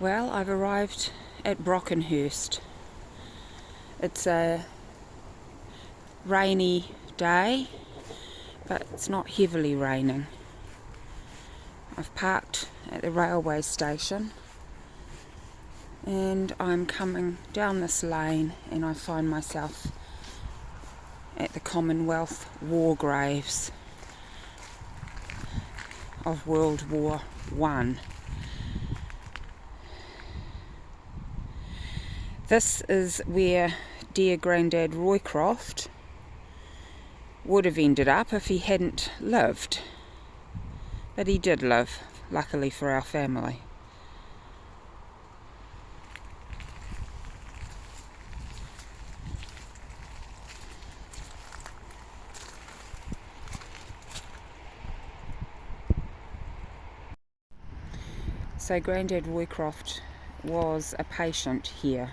Well, I've arrived at Brockenhurst. It's a rainy day, but it's not heavily raining. I've parked at the railway station and I'm coming down this lane and I find myself at the Commonwealth war graves of World War I. This is where dear Grandad Roycroft would have ended up if he hadn't lived. But he did live, luckily for our family. So Grandad Roycroft was a patient here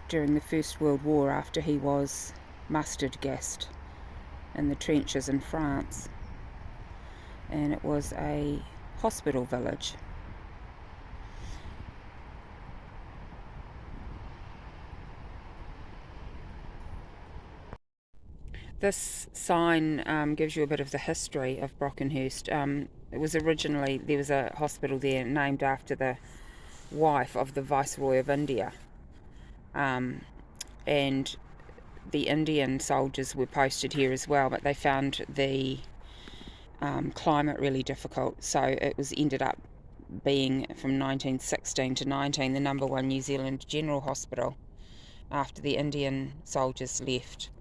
during the First World War after he was mustard gassed in the trenches in France. And it was a hospital village. This sign gives you a bit of the history of Brockenhurst. It was originally, there was a hospital there named after the wife of the Viceroy of India. And the Indian soldiers were posted here as well, but they found the climate really difficult, so it was ended up being, from 1916 to 19, the #1 New Zealand General Hospital after the Indian soldiers left.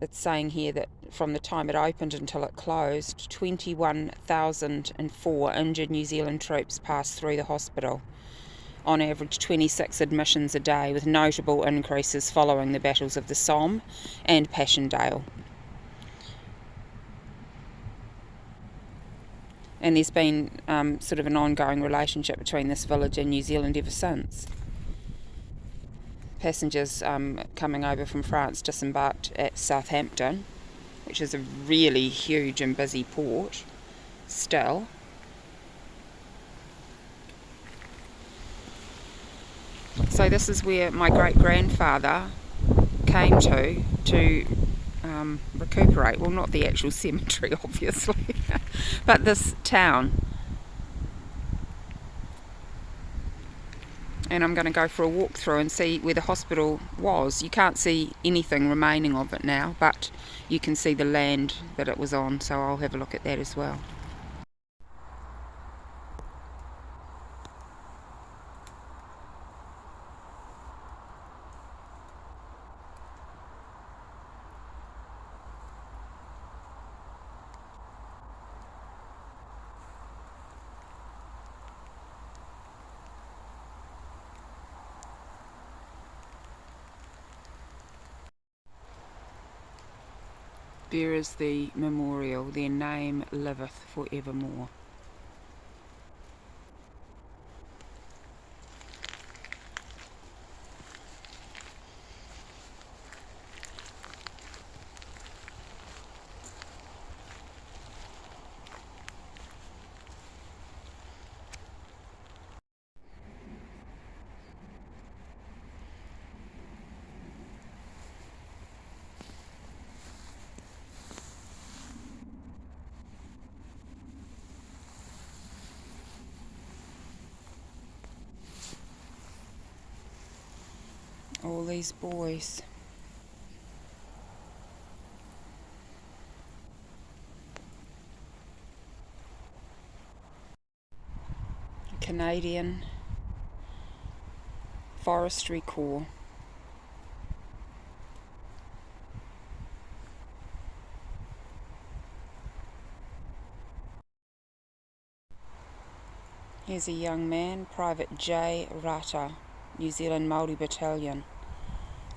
It's saying here that from the time it opened until it closed, 21,004 injured New Zealand troops passed through the hospital, on average 26 admissions a day, with notable increases following the battles of the Somme and Passchendaele. And there's been sort of an ongoing relationship between this village and New Zealand ever since. Passengers coming over from France disembarked at Southampton, which is a really huge and busy port still. So this is where my great-grandfather came to recuperate. Well, not the actual cemetery, obviously, but this town. And I'm going to go for a walk through and see where the hospital was. You can't see anything remaining of it now, but you can see the land that it was on, so I'll have a look at that as well. There is the memorial, their name liveth for evermore. All these boys. Canadian Forestry Corps. Here's a young man, Private J. Rata, New Zealand Māori Battalion,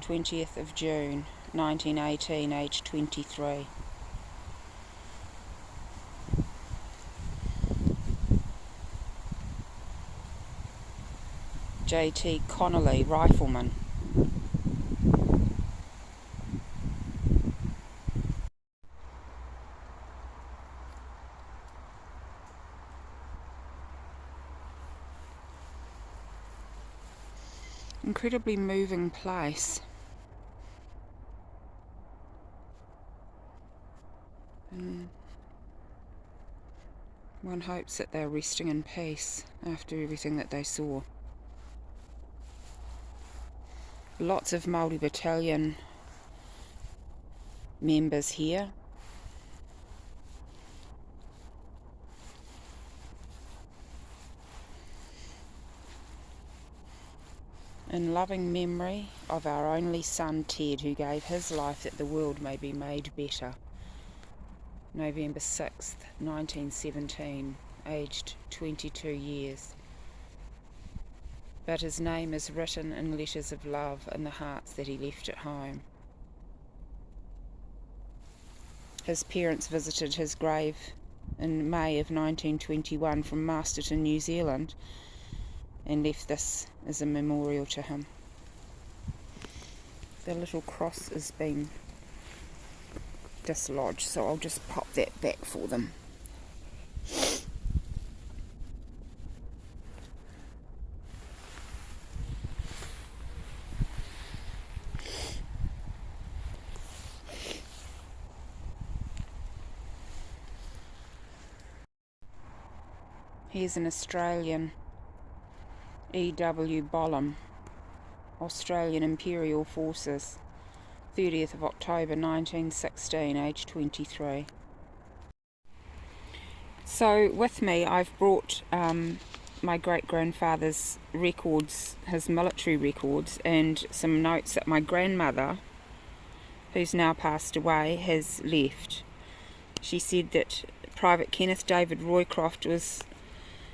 20th of June 1918, age 23. J.T. Connolly, Rifleman. Incredibly moving place. And one hopes that they're resting in peace after everything that they saw. Lots of Māori Battalion members here. In loving memory of our only son Ted, who gave his life that the world may be made better. November 6th, 1917, aged 22 years. But his name is written in letters of love in the hearts that he left at home. His parents visited his grave in May of 1921 from Masterton, New Zealand, and left this as a memorial to him. The little cross is being dislodged, so I'll just pop that back for them. Here's an Australian, E.W. Bolam, Australian Imperial Forces, 30th of October 1916, age 23. So with me I've brought my great-grandfather's records, his military records, and some notes that my grandmother, who's now passed away, has left. She said that Private Kenneth David Roycroft was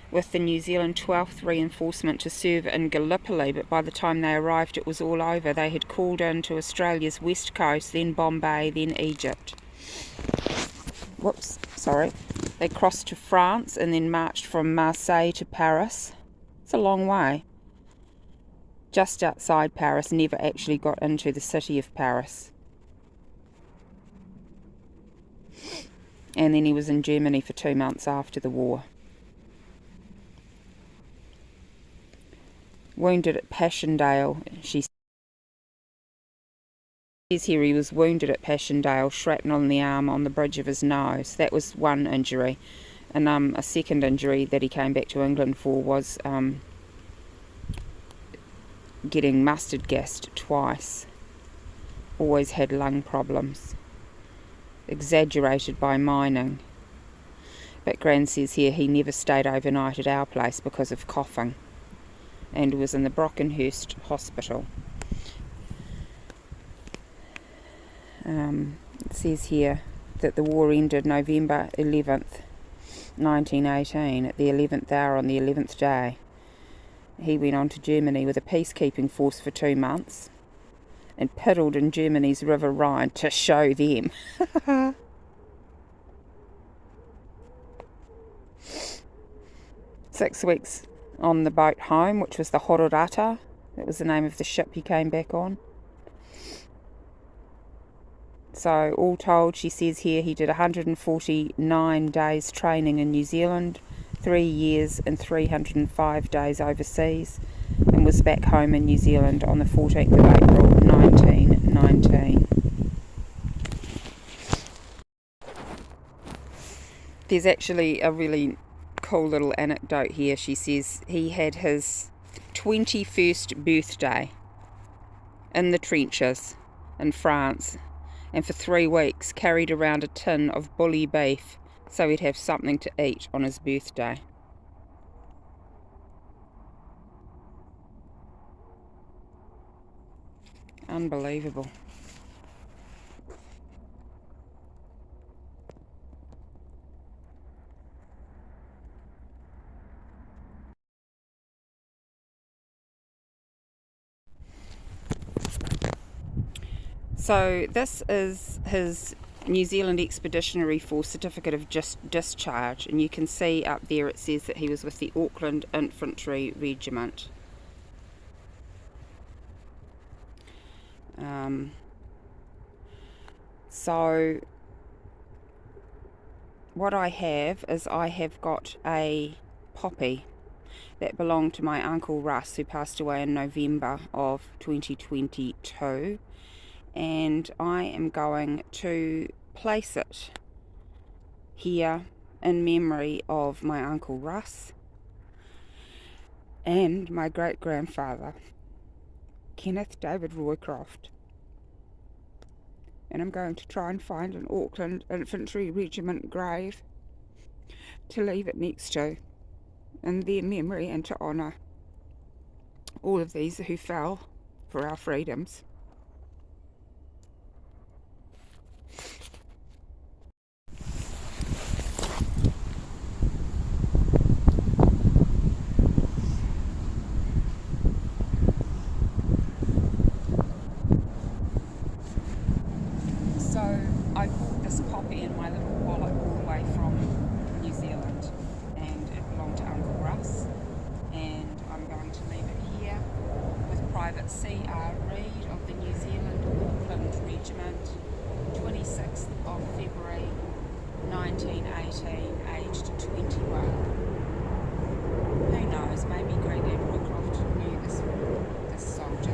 with the New Zealand 12th Reinforcement to serve in Gallipoli, but by the time they arrived it was all over. They had called in to Australia's west coast, then Bombay, then Egypt. They crossed to France and then marched from Marseille to Paris. It's a long way. Just outside Paris, never actually got into the city of Paris. And then he was in Germany for 2 months after the war. Wounded at Passchendaele, she says here he was wounded at Passchendaele, shrapnel in the arm on the bridge of his nose. That was one injury. And a second injury that he came back to England for was getting mustard gassed twice. Always had lung problems, exaggerated by mining. But Gran says here he never stayed overnight at our place because of coughing, and was in the Brockenhurst hospital. It says here that the war ended November 11th, 1918, at the 11th hour on the 11th day. He went on to Germany with a peacekeeping force for 2 months and piddled in Germany's River Rhine to show them. 6 weeks on the boat home, which was the Hororata. That was the name of the ship he came back on. So all told, she says here, he did 149 days training in New Zealand, 3 years and 305 days overseas, and was back home in New Zealand on the 14th of April 1919. There's actually a really cool little anecdote here. She says he had his 21st birthday in the trenches in France, and for 3 weeks carried around a tin of bully beef so he'd have something to eat on his birthday. Unbelievable. So this is his New Zealand Expeditionary Force Certificate of Discharge, and you can see up there it says that he was with the Auckland Infantry Regiment. So what I have is I have got a poppy that belonged to my Uncle Russ, who passed away in November of 2022. And I am going to place it here in memory of my Uncle Russ and my great-grandfather, Kenneth David Roycroft. And I'm going to try and find an Auckland Infantry Regiment grave to leave it next to, in their memory, and to honour all of these who fell for our freedoms. So I bought this poppy in my little wallet all the way from New Zealand, and it belonged to Uncle Russ, and I'm going to leave it here with Private C.R. Reid of the New Zealand Auckland Regiment, 26th of February 1918, aged 21. Who knows, maybe Granddad Roycroft knew this soldier.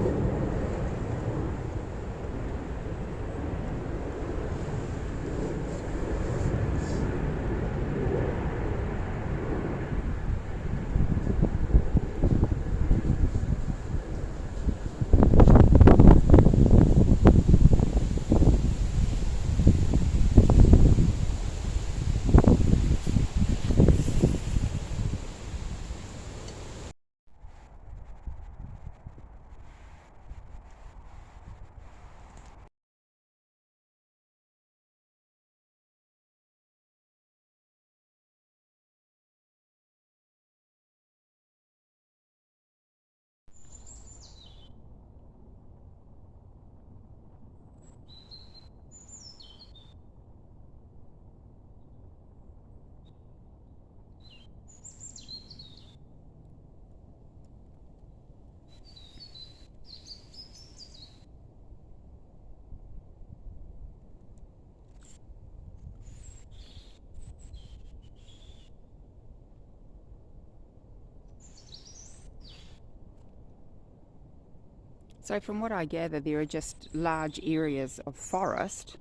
So from what I gather, there are just large areas of forest,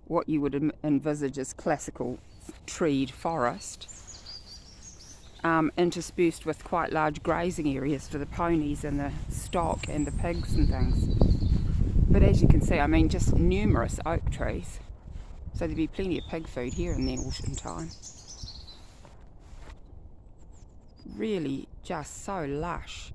what you would envisage as classical treed forest, interspersed with quite large grazing areas for the ponies and the stock and the pigs and things. But as you can see, I mean, just numerous oak trees. So there'd be plenty of pig food here in the autumn time. Really just so lush.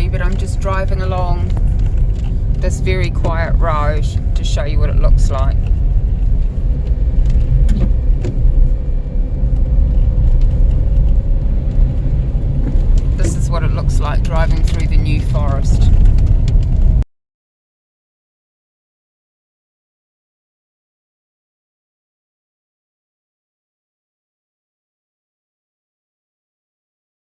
you, but I'm just driving along this very quiet road to show you what it looks like. This is what it looks like driving through the New Forest.